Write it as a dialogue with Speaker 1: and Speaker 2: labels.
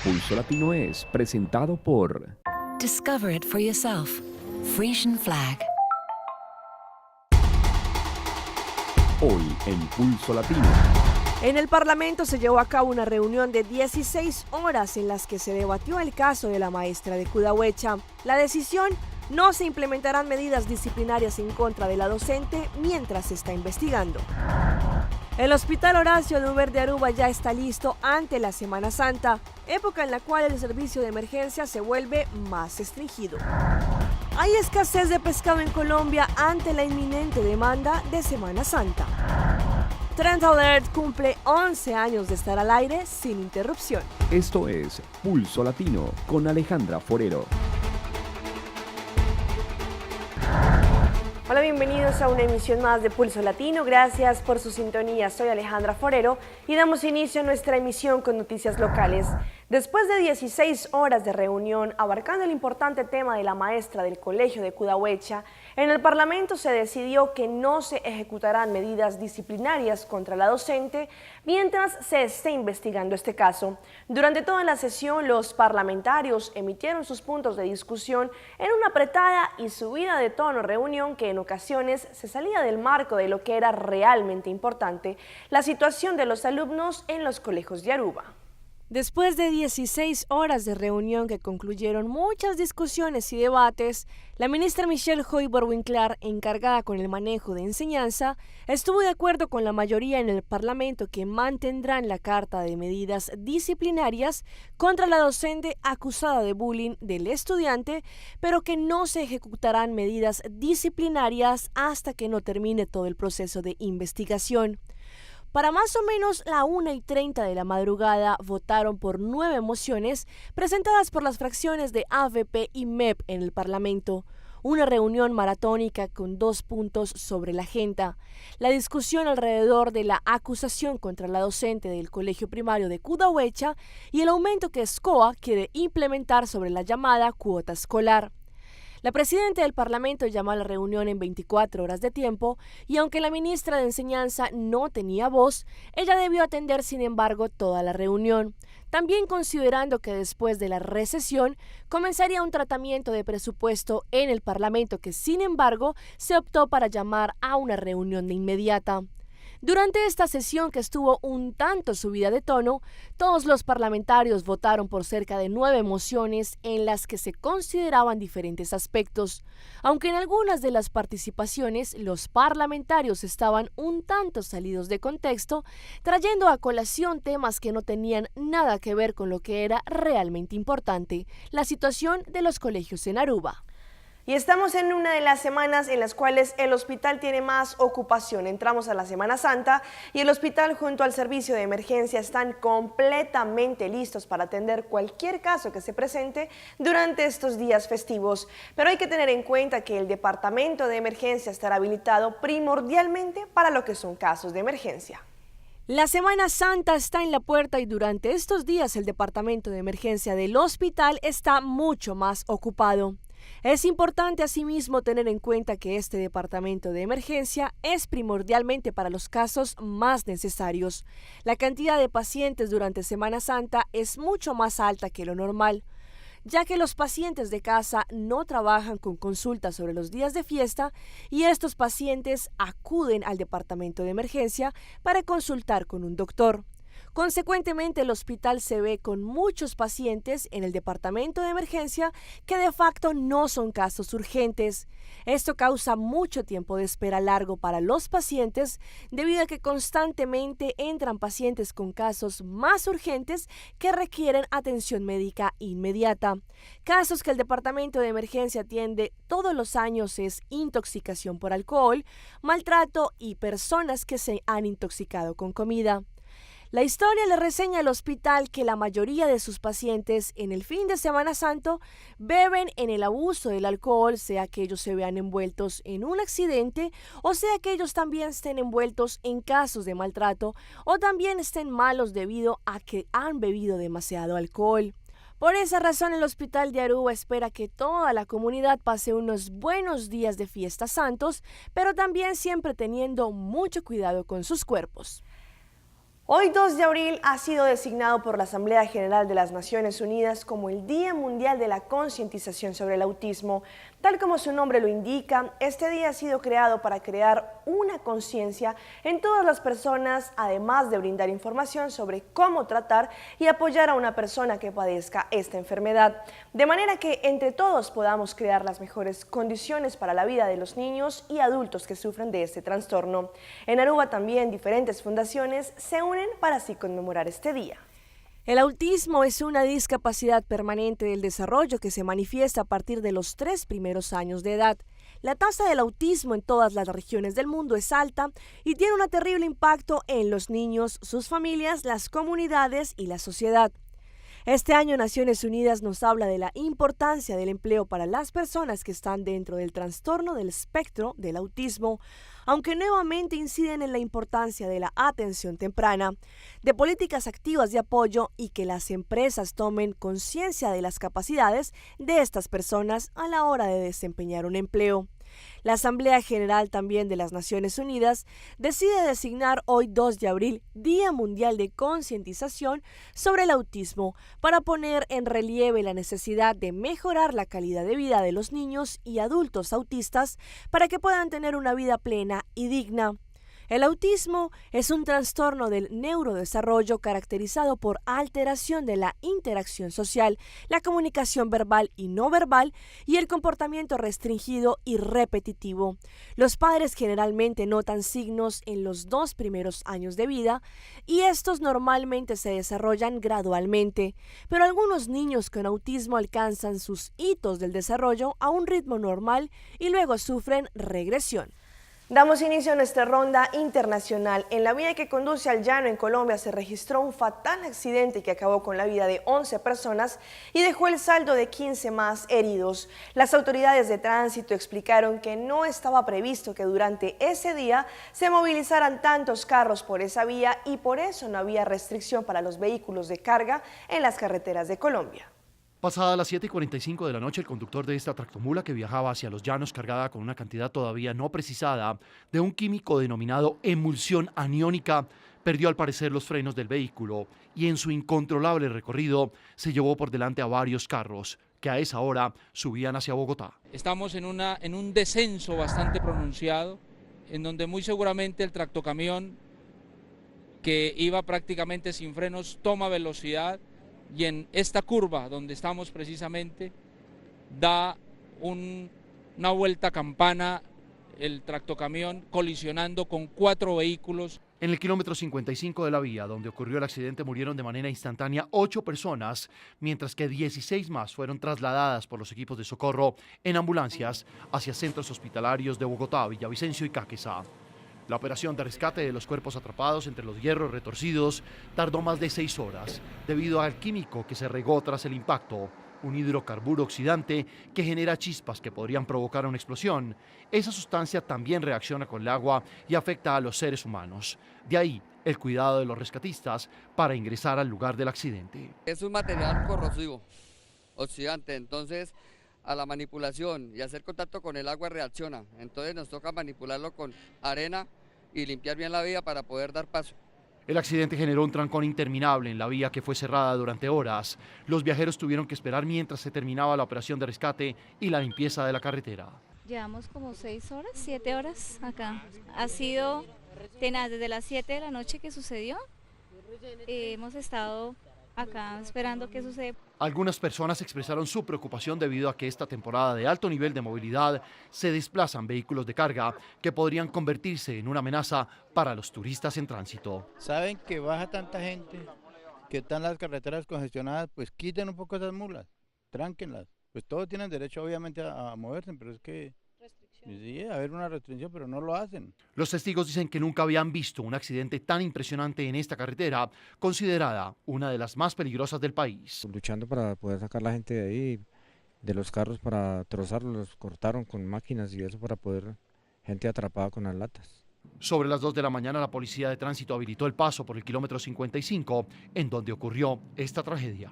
Speaker 1: Pulso Latino es presentado por
Speaker 2: Discover it for yourself. Frisian Flag.
Speaker 1: Hoy en Pulso Latino.
Speaker 3: En el Parlamento se llevó a cabo una reunión de 16 horas en las que se debatió el caso de la maestra de Cudahuecha. La decisión: no se implementarán medidas disciplinarias en contra de la docente mientras se está investigando. El Hospital Horacio Duber de Aruba ya está listo ante la Semana Santa, época en la cual el servicio de emergencia se vuelve más restringido. Hay escasez de pescado en Colombia ante la inminente demanda de Semana Santa. Trend Alert cumple 11 años de estar al aire sin interrupción.
Speaker 1: Esto es Pulso Latino con Alejandra Forero.
Speaker 3: Hola, bienvenidos a una emisión más de Pulso Latino. Gracias por su sintonía. Soy Alejandra Forero y damos inicio a nuestra emisión con noticias locales. Después de 16 horas de reunión abarcando el importante tema de la maestra del colegio de Cudahuecha, en el Parlamento se decidió que no se ejecutarán medidas disciplinarias contra la docente mientras se esté investigando este caso. Durante toda la sesión, los parlamentarios emitieron sus puntos de discusión en una apretada y subida de tono reunión que en ocasiones se salía del marco de lo que era realmente importante: la situación de los alumnos en los colegios de Aruba. Después de 16 horas de reunión que concluyeron muchas discusiones y debates, la ministra Michelle Hoiber-Winkler, encargada con el manejo de enseñanza, estuvo de acuerdo con la mayoría en el Parlamento que mantendrán la carta de medidas disciplinarias contra la docente acusada de bullying del estudiante, pero que no se ejecutarán medidas disciplinarias hasta que no termine todo el proceso de investigación. Para más o menos la 1:30 de la madrugada votaron por 9 mociones presentadas por las fracciones de AVP y MEP en el Parlamento. Una reunión maratónica con 2 puntos sobre la agenda: la discusión alrededor de la acusación contra la docente del colegio primario de Cudahuecha y el aumento que SCOA quiere implementar sobre la llamada cuota escolar. La presidenta del Parlamento llamó a la reunión en 24 horas de tiempo y aunque la ministra de Enseñanza no tenía voz, ella debió atender sin embargo toda la reunión, también considerando que después de la recesión comenzaría un tratamiento de presupuesto en el Parlamento que sin embargo se optó para llamar a una reunión de inmediata. Durante esta sesión, que estuvo un tanto subida de tono, todos los parlamentarios votaron por cerca de 9 mociones en las que se consideraban diferentes aspectos. Aunque en algunas de las participaciones los parlamentarios estaban un tanto salidos de contexto, trayendo a colación temas que no tenían nada que ver con lo que era realmente importante: la situación de los colegios en Aruba. Y estamos en una de las semanas en las cuales el hospital tiene más ocupación. Entramos a la Semana Santa y el hospital junto al servicio de emergencia están completamente listos para atender cualquier caso que se presente durante estos días festivos. Pero hay que tener en cuenta que el departamento de emergencia estará habilitado primordialmente para lo que son casos de emergencia. La Semana Santa está en la puerta y durante estos días el departamento de emergencia del hospital está mucho más ocupado. Es importante asimismo tener en cuenta que este departamento de emergencia es primordialmente para los casos más necesarios. La cantidad de pacientes durante Semana Santa es mucho más alta que lo normal, ya que los pacientes de casa no trabajan con consultas sobre los días de fiesta y estos pacientes acuden al departamento de emergencia para consultar con un doctor. Consecuentemente, el hospital se ve con muchos pacientes en el departamento de emergencia que de facto no son casos urgentes. Esto causa mucho tiempo de espera largo para los pacientes debido a que constantemente entran pacientes con casos más urgentes que requieren atención médica inmediata. Casos que el departamento de emergencia atiende todos los años es intoxicación por alcohol, maltrato y personas que se han intoxicado con comida. La historia le reseña al hospital que la mayoría de sus pacientes en el fin de Semana Santo beben en el abuso del alcohol, sea que ellos se vean envueltos en un accidente o sea que ellos también estén envueltos en casos de maltrato o también estén malos debido a que han bebido demasiado alcohol. Por esa razón, el Hospital de Aruba espera que toda la comunidad pase unos buenos días de fiestas santos, pero también siempre teniendo mucho cuidado con sus cuerpos. Hoy 2 de abril ha sido designado por la Asamblea General de las Naciones Unidas como el Día Mundial de la Concientización sobre el Autismo. Tal como su nombre lo indica, este día ha sido creado para crear una conciencia en todas las personas, además de brindar información sobre cómo tratar y apoyar a una persona que padezca esta enfermedad, de manera que entre todos podamos crear las mejores condiciones para la vida de los niños y adultos que sufren de este trastorno. En Aruba también diferentes fundaciones se unen para así conmemorar este día. El autismo es una discapacidad permanente del desarrollo que se manifiesta a partir de los 3 primeros años de edad. La tasa del autismo en todas las regiones del mundo es alta y tiene un terrible impacto en los niños, sus familias, las comunidades y la sociedad. Este año Naciones Unidas nos habla de la importancia del empleo para las personas que están dentro del trastorno del espectro del autismo, aunque nuevamente inciden en la importancia de la atención temprana, de políticas activas de apoyo y que las empresas tomen conciencia de las capacidades de estas personas a la hora de desempeñar un empleo. La Asamblea General también de las Naciones Unidas decide designar hoy 2 de abril Día Mundial de Concientización sobre el Autismo para poner en relieve la necesidad de mejorar la calidad de vida de los niños y adultos autistas para que puedan tener una vida plena y digna. El autismo es un trastorno del neurodesarrollo caracterizado por alteración de la interacción social, la comunicación verbal y no verbal y el comportamiento restringido y repetitivo. Los padres generalmente notan signos en los 2 primeros años de vida y estos normalmente se desarrollan gradualmente, pero algunos niños con autismo alcanzan sus hitos del desarrollo a un ritmo normal y luego sufren regresión. Damos inicio a nuestra ronda internacional. En la vía que conduce al llano en Colombia se registró un fatal accidente que acabó con la vida de 11 personas y dejó el saldo de 15 más heridos. Las autoridades de tránsito explicaron que no estaba previsto que durante ese día se movilizaran tantos carros por esa vía y por eso no había restricción para los vehículos de carga en las carreteras de Colombia.
Speaker 4: Pasada las 7:45 de la noche, el conductor de esta tractomula que viajaba hacia los llanos cargada con una cantidad todavía no precisada de un químico denominado emulsión aniónica perdió al parecer los frenos del vehículo y en su incontrolable recorrido se llevó por delante a varios carros que a esa hora subían hacia Bogotá.
Speaker 5: Estamos en un descenso bastante pronunciado en donde muy seguramente el tractocamión que iba prácticamente sin frenos toma velocidad y en esta curva donde estamos precisamente da una vuelta campana el tractocamión colisionando con 4 vehículos.
Speaker 4: En el kilómetro 55 de la vía donde ocurrió el accidente murieron de manera instantánea 8 personas, mientras que 16 más fueron trasladadas por los equipos de socorro en ambulancias hacia centros hospitalarios de Bogotá, Villavicencio y Caquetá. La operación de rescate de los cuerpos atrapados entre los hierros retorcidos tardó más de 6 horas debido al químico que se regó tras el impacto, un hidrocarburo oxidante que genera chispas que podrían provocar una explosión. Esa sustancia también reacciona con el agua y afecta a los seres humanos. De ahí el cuidado de los rescatistas para ingresar al lugar del accidente.
Speaker 6: Es un material corrosivo, oxidante, entonces a la manipulación y hacer contacto con el agua reacciona, entonces nos toca manipularlo con arena y limpiar bien la vía para poder dar paso.
Speaker 4: El accidente generó un trancón interminable en la vía que fue cerrada durante horas. Los viajeros tuvieron que esperar mientras se terminaba la operación de rescate y la limpieza de la carretera.
Speaker 7: Llevamos como 6 horas, 7 horas acá. Ha sido tenaz desde las 7 de la noche que sucedió. Hemos estado acá esperando qué sucede.
Speaker 4: Algunas personas expresaron su preocupación debido a que esta temporada de alto nivel de movilidad se desplazan vehículos de carga que podrían convertirse en una amenaza para los turistas en tránsito.
Speaker 8: Saben que baja tanta gente, que están las carreteras congestionadas, pues quiten un poco esas mulas, tránquenlas. Pues todos tienen derecho obviamente a moverse, pero es que sí, a haber una restricción, pero no lo hacen.
Speaker 4: Los testigos dicen que nunca habían visto un accidente tan impresionante en esta carretera, considerada una de las más peligrosas del país.
Speaker 9: Luchando para poder sacar la gente de ahí, de los carros para trozarlos, los cortaron con máquinas y eso para poder, gente atrapada con las latas.
Speaker 4: Sobre las 2 de la mañana la policía de tránsito habilitó el paso por el kilómetro 55, en donde ocurrió esta tragedia.